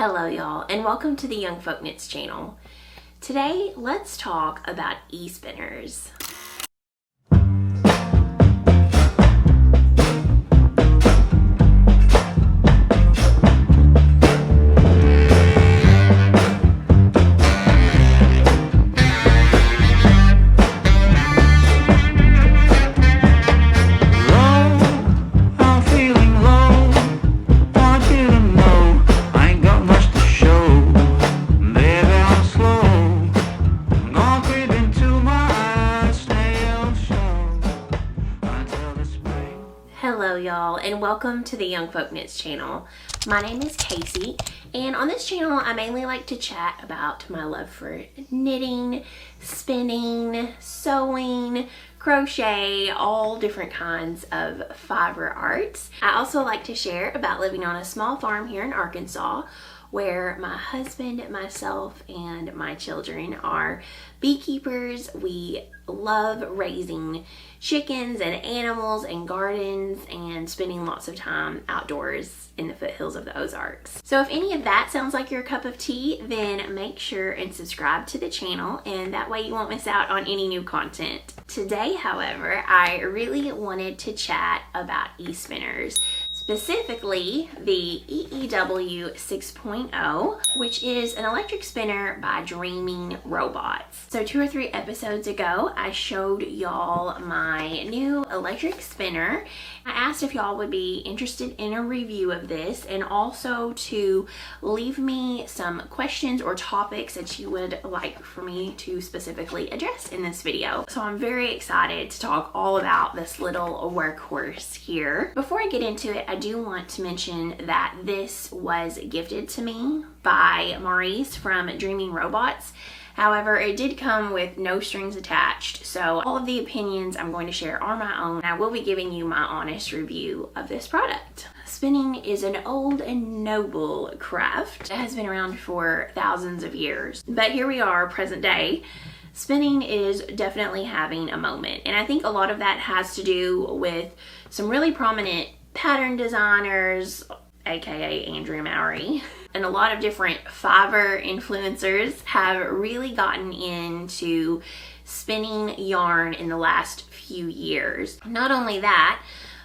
Hello y'all, and welcome to the YoungFolkknits channel. Today, let's talk about e-spinners. Hello y'all, and welcome to the YoungFolkknits channel. My name is Casey, and on this channel I mainly like to chat about my love for knitting, spinning, sewing, crochet, all different kinds of fiber arts. I also like to share about living on a small farm here in Arkansas where my husband, myself, and my children are beekeepers. We love raising chickens and animals and gardens and spending lots of time outdoors in the foothills of the Ozarks. So if any of that sounds like your cup of tea, then make sure and subscribe to the channel, and that way you won't miss out on any new content. Today, however, I really wanted to chat about e-spinners. Specifically, the EEW 6.0, which is an electric spinner by Dreaming Robots. So 2 or 3 episodes ago, I showed y'all my new electric spinner. I asked if y'all would be interested in a review of this, and also to leave me some questions or topics that you would like for me to specifically address in this video. So I'm very excited to talk all about this little workhorse here. Before I get into it, I do want to mention that this was gifted to me by Maurice from Dreaming Robots. However, it did come with no strings attached, so all of the opinions I'm going to share are my own, and I will be giving you my honest review of this product. Spinning is an old and noble craft that has been around for thousands of years, but here we are, present day. Spinning is definitely having a moment, and I think a lot of that has to do with some really prominent pattern designers, aka Andrew Mowry, and a lot of different fiber influencers have really gotten into spinning yarn in the last few years. Not only that,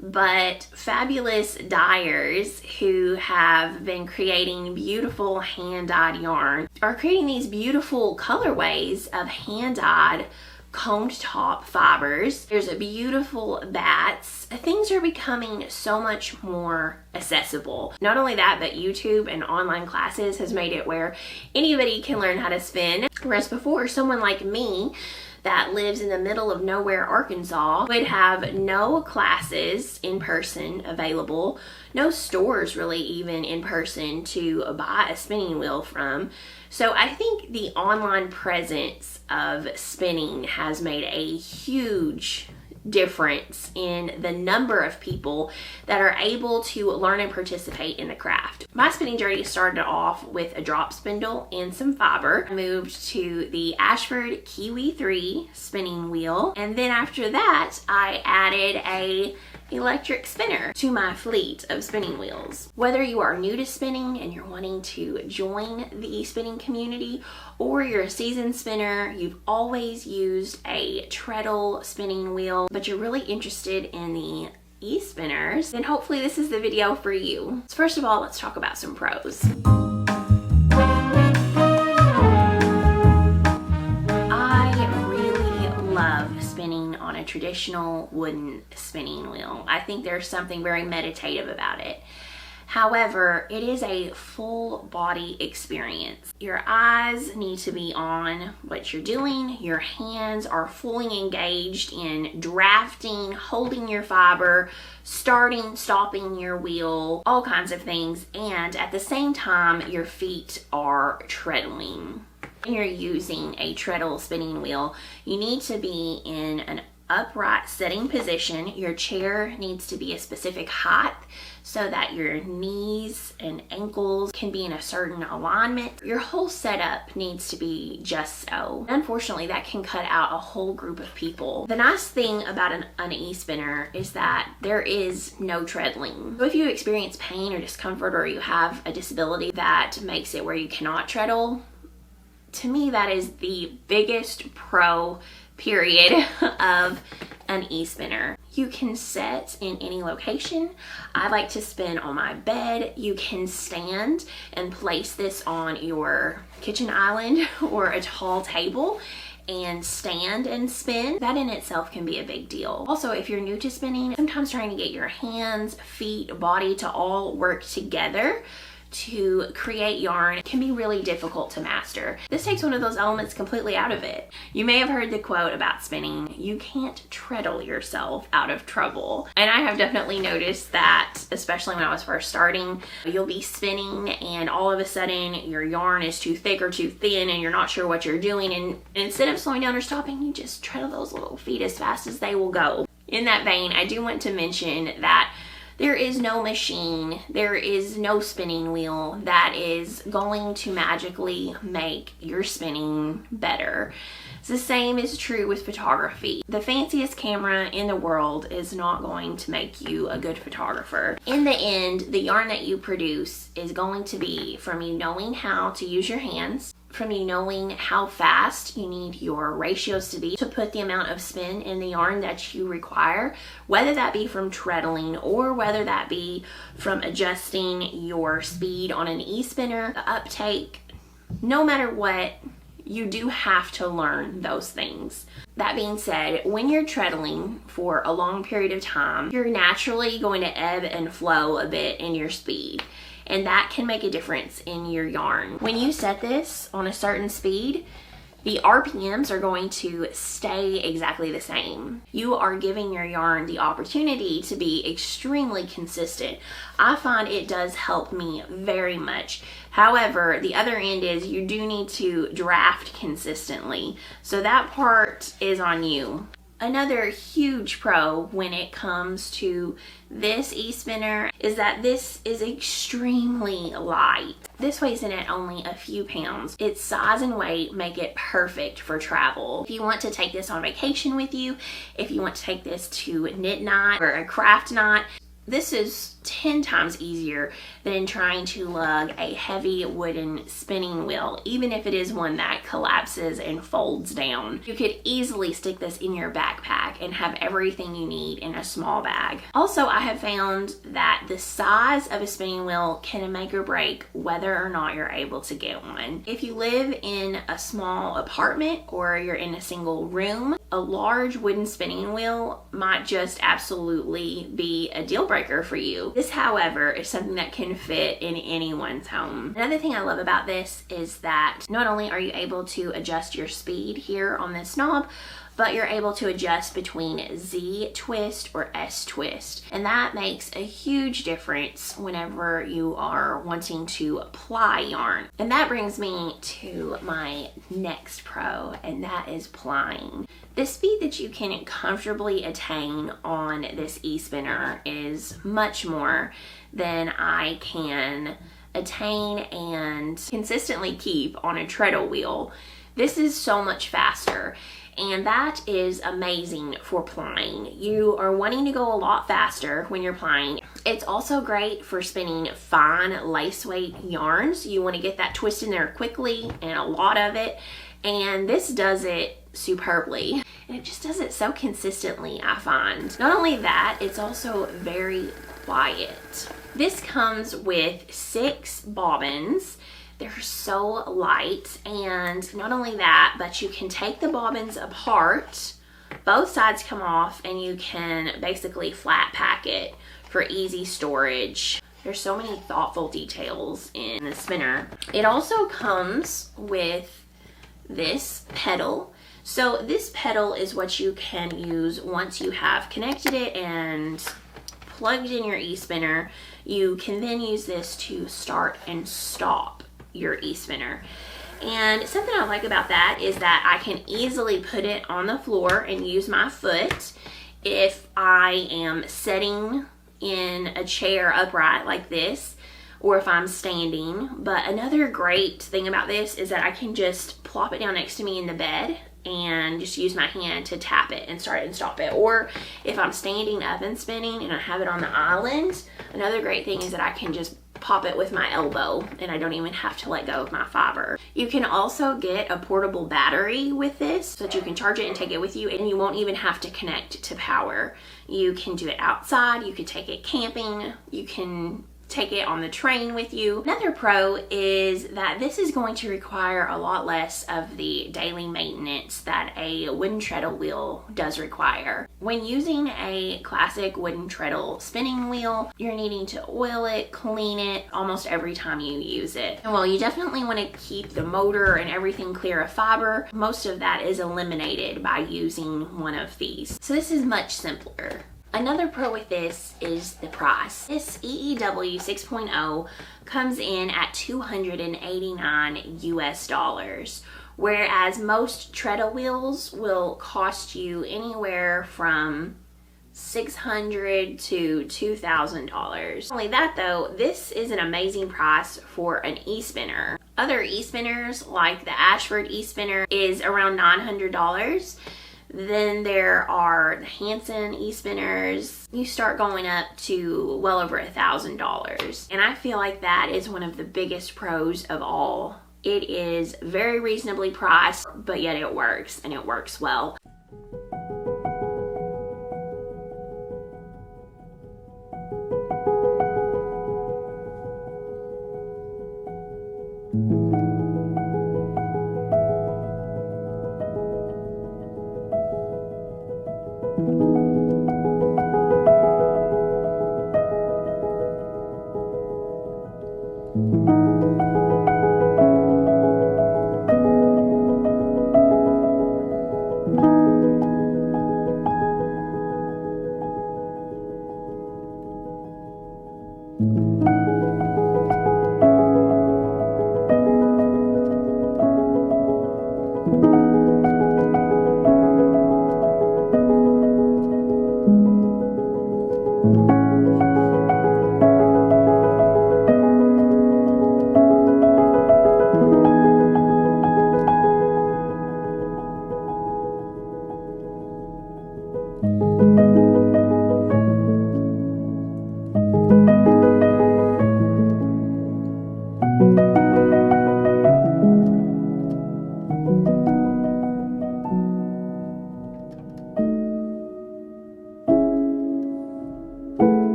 but fabulous dyers who have been creating beautiful hand-dyed yarn are creating these beautiful colorways of hand-dyed combed top fibers. There's a beautiful bats. Things are becoming so much more accessible. Not only that, but YouTube and online classes has made it where anybody can learn how to spin. Whereas before, someone like me that lives in the middle of nowhere, Arkansas, would have no classes in person available, no stores really even in person to buy a spinning wheel from. So I think the online presence of spinning has made a huge difference in the number of people that are able to learn and participate in the craft. My spinning journey started off with a drop spindle and some fiber. I moved to the Ashford Kiwi 3 spinning wheel, and then after that I added a electric spinner to my fleet of spinning wheels. Whether you are new to spinning and you're wanting to join the e-spinning community, or you're a seasoned spinner, you've always used a treadle spinning wheel, but you're really interested in the e-spinners, then hopefully this is the video for you. So first of all, let's talk about some pros. Spinning on a traditional wooden spinning wheel. I think there's something very meditative about it. However, it is a full body experience. Your eyes need to be on what you're doing. Your hands are fully engaged in drafting, holding your fiber, starting, stopping your wheel, all kinds of things. And at the same time, your feet are treadling. When you're using a treadle spinning wheel, you need to be in an upright sitting position. Your chair needs to be a specific height so that your knees and ankles can be in a certain alignment. Your whole setup needs to be just so. Unfortunately, that can cut out a whole group of people. The nice thing about an e-spinner is that there is no treadling. So if you experience pain or discomfort, or you have a disability that makes it where you cannot treadle, to me that is the biggest pro period of an e-spinner. You can sit in any location. I like to spin on my bed. You can stand and place this on your kitchen island or a tall table and stand and spin. That in itself can be a big deal. Also, if you're new to spinning, sometimes trying to get your hands, feet, body to all work together to create yarn can be really difficult to master. This takes one of those elements completely out of it. You may have heard the quote about spinning, you can't treadle yourself out of trouble. And I have definitely noticed that, especially when I was first starting. You'll be spinning and all of a sudden your yarn is too thick or too thin and you're not sure what you're doing, and instead of slowing down or stopping, you just treadle those little feet as fast as they will go. In that vein, I do want to mention that there is no machine, there is no spinning wheel that is going to magically make your spinning better. The same is true with photography. The fanciest camera in the world is not going to make you a good photographer. In the end, the yarn that you produce is going to be from you knowing how to use your hands, from you knowing how fast you need your ratios to be to put the amount of spin in the yarn that you require, whether that be from treadling or whether that be from adjusting your speed on an e-spinner, the uptake. No matter what, you do have to learn those things. That being said, when you're treadling for a long period of time, you're naturally going to ebb and flow a bit in your speed. And that can make a difference in your yarn. When you set this on a certain speed, the RPMs are going to stay exactly the same. You are giving your yarn the opportunity to be extremely consistent. I find it does help me very much. However, the other end is you do need to draft consistently. So that part is on you. Another huge pro when it comes to this e-spinner is that this is extremely light. This weighs in at only a few pounds. Its size and weight make it perfect for travel. If you want to take this on vacation with you, if you want to take this to knit night or a craft night, this is 10 times easier than trying to lug a heavy wooden spinning wheel, even if it is one that collapses and folds down. You could easily stick this in your backpack and have everything you need in a small bag. Also, I have found that the size of a spinning wheel can make or break whether or not you're able to get one. If you live in a small apartment or you're in a single room, a large wooden spinning wheel might just absolutely be a deal breaker for you. This, however, is something that can fit in anyone's home. Another thing I love about this is that not only are you able to adjust your speed here on this knob, but you're able to adjust between Z twist or S twist. And that makes a huge difference whenever you are wanting to ply yarn. And that brings me to my next pro, and that is plying. The speed that you can comfortably attain on this e-spinner is much more than I can attain and consistently keep on a treadle wheel. This is so much faster. And that is amazing for plying. You are wanting to go a lot faster when you're plying. It's also great for spinning fine lace weight yarns. You want to get that twist in there quickly and a lot of it. And this does it superbly. And it just does it so consistently, I find. Not only that, it's also very quiet. This comes with 6 bobbins. They're so light, and not only that, but you can take the bobbins apart, both sides come off, and you can basically flat pack it for easy storage. There's so many thoughtful details in the spinner. It also comes with this pedal. So this pedal is what you can use once you have connected it and plugged in your e-spinner. You can then use this to start and stop your e-spinner. And something I like about that is that I can easily put it on the floor and use my foot if I am setting in a chair upright like this, or if I'm standing. But another great thing about this is that I can just plop it down next to me in the bed and just use my hand to tap it and start it and stop it. Or if I'm standing up and spinning and I have it on the island, another great thing is that I can just pop it with my elbow and I don't even have to let go of my fiber. You can also get a portable battery with this so that you can charge it and take it with you, and you won't even have to connect to power. You can do it outside, you can take it camping, you can take it on the train with you. Another pro is that this is going to require a lot less of the daily maintenance that a wooden treadle wheel does require. When using a classic wooden treadle spinning wheel, you're needing to oil it, clean it almost every time you use it. And while you definitely want to keep the motor and everything clear of fiber, most of that is eliminated by using one of these. So this is much simpler. Another pro with this is the price. This EEW 6.0 comes in at $289 US, whereas most treadle wheels will cost you anywhere from $600 to $2,000. Not only that though, this is an amazing price for an e-spinner. Other e-spinners like the Ashford e-spinner is around $900. Then there are the Hanson e-spinners. You start going up to well over $1,000. And I feel like that is one of the biggest pros of all. It is very reasonably priced, but yet it works, and it works well.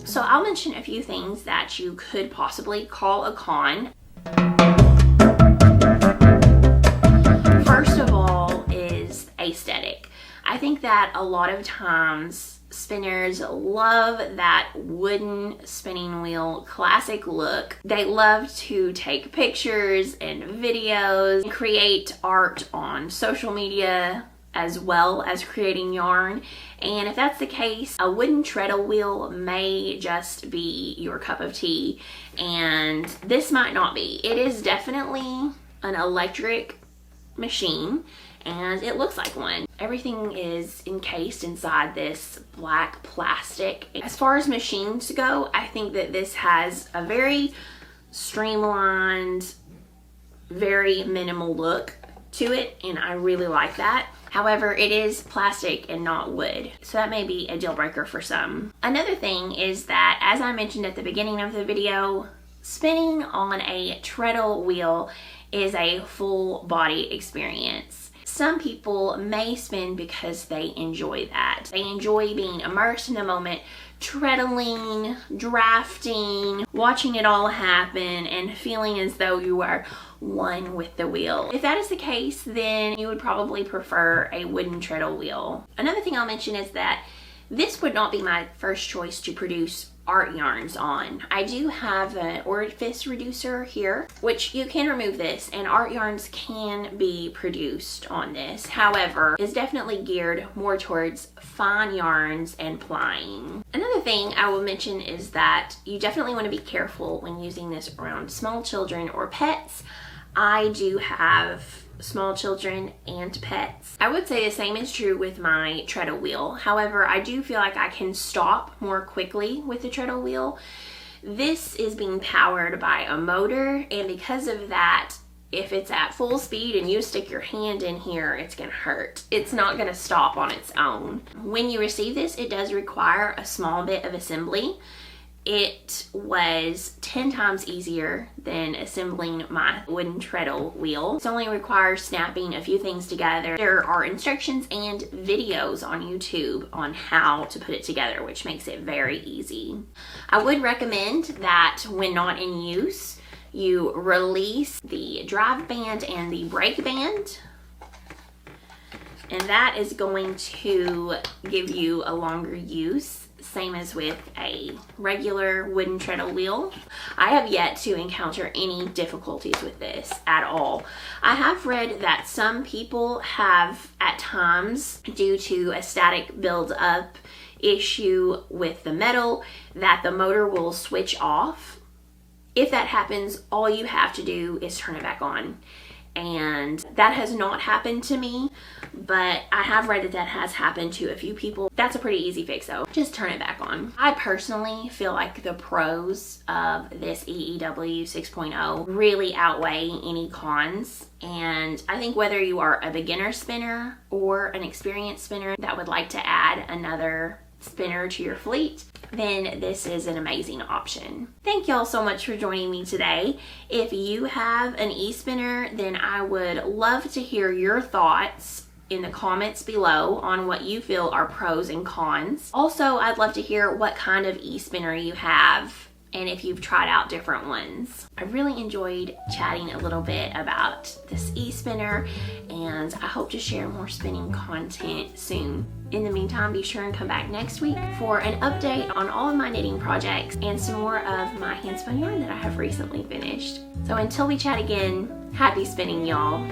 So I'll mention a few things that you could possibly call a con. First of all is aesthetic. I think that a lot of times spinners love that wooden spinning wheel classic look. They love to take pictures and videos and create art on social media as well as creating yarn. And if that's the case, a wooden treadle wheel may just be your cup of tea, and this might not be. It is definitely an electric machine, and it looks like one. Everything is encased inside this black plastic. As far as machines go, I think that this has a very streamlined, very minimal look to it, and I really like that. However, it is plastic and not wood, so that may be a deal breaker for some. Another thing is that, as I mentioned at the beginning of the video, spinning on a treadle wheel is a full body experience. Some people may spin because they enjoy that. They enjoy being immersed in the moment, treadling, drafting, watching it all happen, and feeling as though you are one with the wheel. If that is the case, then you would probably prefer a wooden treadle wheel. Another thing I'll mention is that this would not be my first choice to produce art yarns on. I do have an orifice reducer here, which you can remove this, and art yarns can be produced on this. However, it's definitely geared more towards fine yarns and plying. Another thing I will mention is that you definitely want to be careful when using this around small children or pets. I do have small children and pets. I would say the same is true with my treadle wheel. However, I do feel like I can stop more quickly with the treadle wheel. This is being powered by a motor, and because of that, if it's at full speed and you stick your hand in here, it's gonna hurt. It's not gonna stop on its own. When you receive this, it does require a small bit of assembly. It was 10 times easier than assembling my wooden treadle wheel. It only requires snapping a few things together. There are instructions and videos on YouTube on how to put it together, which makes it very easy. I would recommend that when not in use, you release the drive band and the brake band, and that is going to give you a longer use. Same as with a regular wooden treadle wheel. I have yet to encounter any difficulties with this at all. I have read that some people have at times, due to a static build-up issue with the metal, that the motor will switch off. If that happens, all you have to do is turn it back on. And that has not happened to me, but I have read that that has happened to a few people. That's a pretty easy fix though. Just turn it back on. I personally feel like the pros of this EEW 6.0 really outweigh any cons. And I think whether you are a beginner spinner or an experienced spinner that would like to add another spinner to your fleet, then this is an amazing option. Thank y'all so much for joining me today. If you have an e-spinner, then I would love to hear your thoughts in the comments below on what you feel are pros and cons. Also, I'd love to hear what kind of e-spinner you have and if you've tried out different ones. I really enjoyed chatting a little bit about this e-spinner, and I hope to share more spinning content soon. In the meantime, be sure and come back next week for an update on all of my knitting projects and some more of my hand spun yarn that I have recently finished. So until we chat again, happy spinning, y'all.